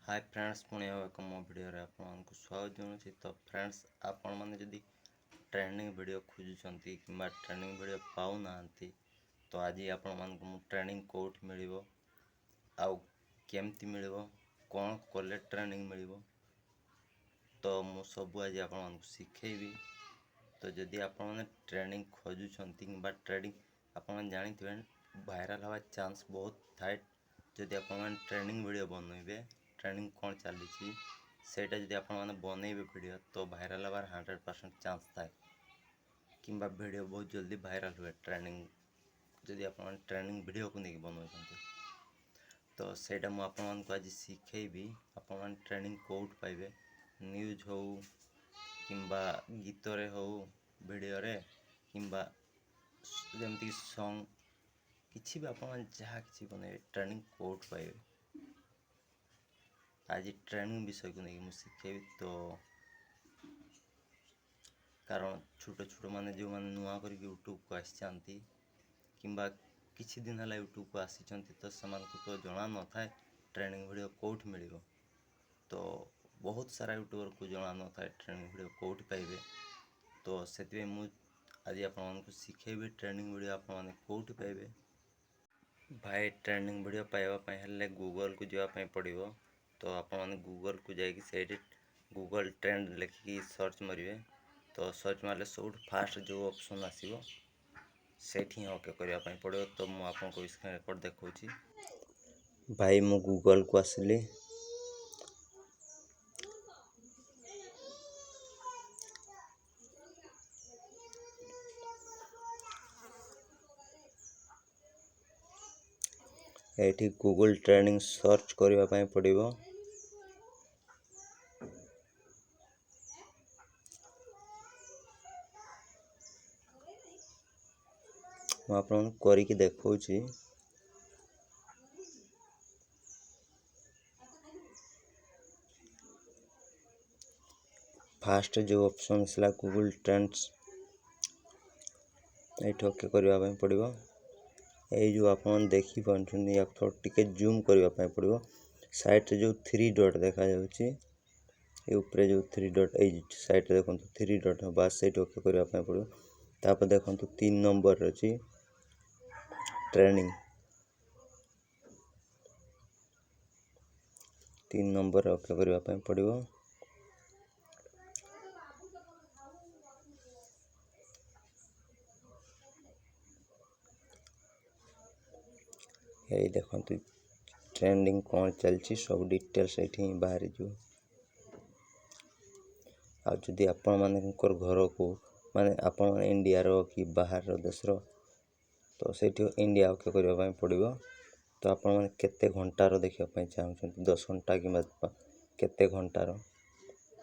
Hi friends पुणी एक मो भिडियो आपको स्वागत जनाऊँगी। तो फ्रेंड्स आपण मैंने जदि ट्रेनिंग वीडियो खोजुंट कि ट्रेनिंग वीडियो पाऊना तो आज आपण मानक ट्रेनिंग कौट मिल आमती मिल कौन कले ट्रेनिंग मिल तो मु सब आज आप शिखेबी। तो जदि आपण मैंने ट्रेनिंग खोजुंट कि ट्रेनिंग आप जानी वायरल हवा चांस बहुत थाए। जदि आप ट्रेनिंग वीडियो बनइबे ट्रेनिंग कौन चली सेटा जदि आप बनइबे वीडियो तो वायरल हबार 100% चांस थाए कि वीडियो बहुत जल्दी वायरल हुए। ट्रेनिंग जदि आप ट्रेनिंग वीडियो को लेकिन बनाऊँ तो सेटा मुझे आज शिखेबी। आप ट्रेनिंग कौट पाइबे न्यूज हो कि गीत रे हो वीडियो रे कि जमती सॉन्ग किसी भी आप जहाँ किसी बने ट्रेनिंग कौट पाइबे। आज ट्रेनिंग विषय को लेकिन मुझे शिखेबी। तो कारण छोट छोट माने जो मैंने नुआ कर यूट्यूब को आसी किसी दिन है यूट्यूब को आसी तो से तो जना न था ट्रेनिंग वीडियो कौट मिल। तो बहुत सारा यूट्यूबर को जना न था ट्रेनिंग वीडियो कौट पाइबे। तो से मुझे आज आपको शिखेबी ट्रेनिंग वीडियो आप कौट पाइबे। भाई ट्रेनिंग वीडियो पाइबा गूगल को जावाई पड़ो। तो आप गूगल को जाइए गूगल ट्रेंड लिखिकी सर्च मारे तो सर्च मारे सब फास्ट जो ऑप्शन आसो से ओके करने पड़ो। तो मुझे आपको स्क्रीन रिकॉर्ड देखा भाई मु गूगल को आसली ये गूगल ट्रेनिंग सर्च करने पड़ो। मुझे करके देखौची फास्ट जो ऑप्शन है गूगल ट्रेंड्स ये ओके करने पड़ो। ये जो आप देखी पार्टी या टे जूम करने पड़ो। साइड जो 3 डॉट देखा ऊपर जो 3 डॉट ये साइड देखो 3 डॉट बस से ओके करने पड़ो। तापर देखो 3 नंबर अच्छी ट्रेनिंग 3 नंबर ओके करने पड़ो। यही देखो ट्रेंडिंग कौन चलती सब डिटेल्स ये बाहरी जो आदि आपण मानकर घर को माने आपण इंडिया रो कि बाहर देश रो तो से इंडिया ओके करने पड़ो। तो आपण मैंने केते घंटार देखापी चाहते 10 घंटा कि केते घंटार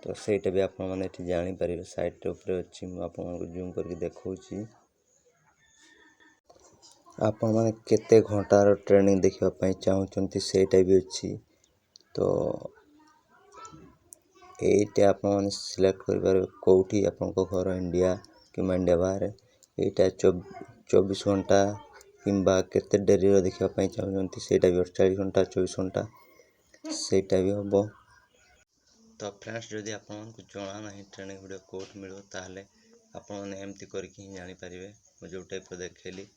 तो सहीटा भी आप जापर साइट उपरे अच्छी आपको जूम करके देखौची आपण मैंने केते घंटार ट्रेनिंग देखापी चाहते सेटा भी अच्छी। तो ये आप सिलेक्ट कर कौटी आप घर इंडिया कि इंडिया बाहर यहाँ 24 घंटा कि केते डेरी देखापी चाहते सेटा भी 48 घंटा 24 घंटा सेटा भी हम। तो फ्रेंड्स जदि आपको जना ना ट्रेनिंग वीडियो कौट मिल ताले आपमती करके ही जापर मुझे जो टाइप देखली।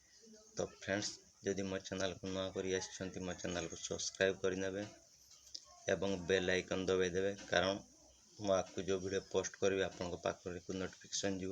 तो फ्रेंड्स जदि मो चैनल को नुआ कर मो चैनल को सब्सक्राइब करने एवं बेल आइकन दबाई देवे कारण मुझे जो वीडियो पोस्ट करी आपको नोटिफिकेशन जीव।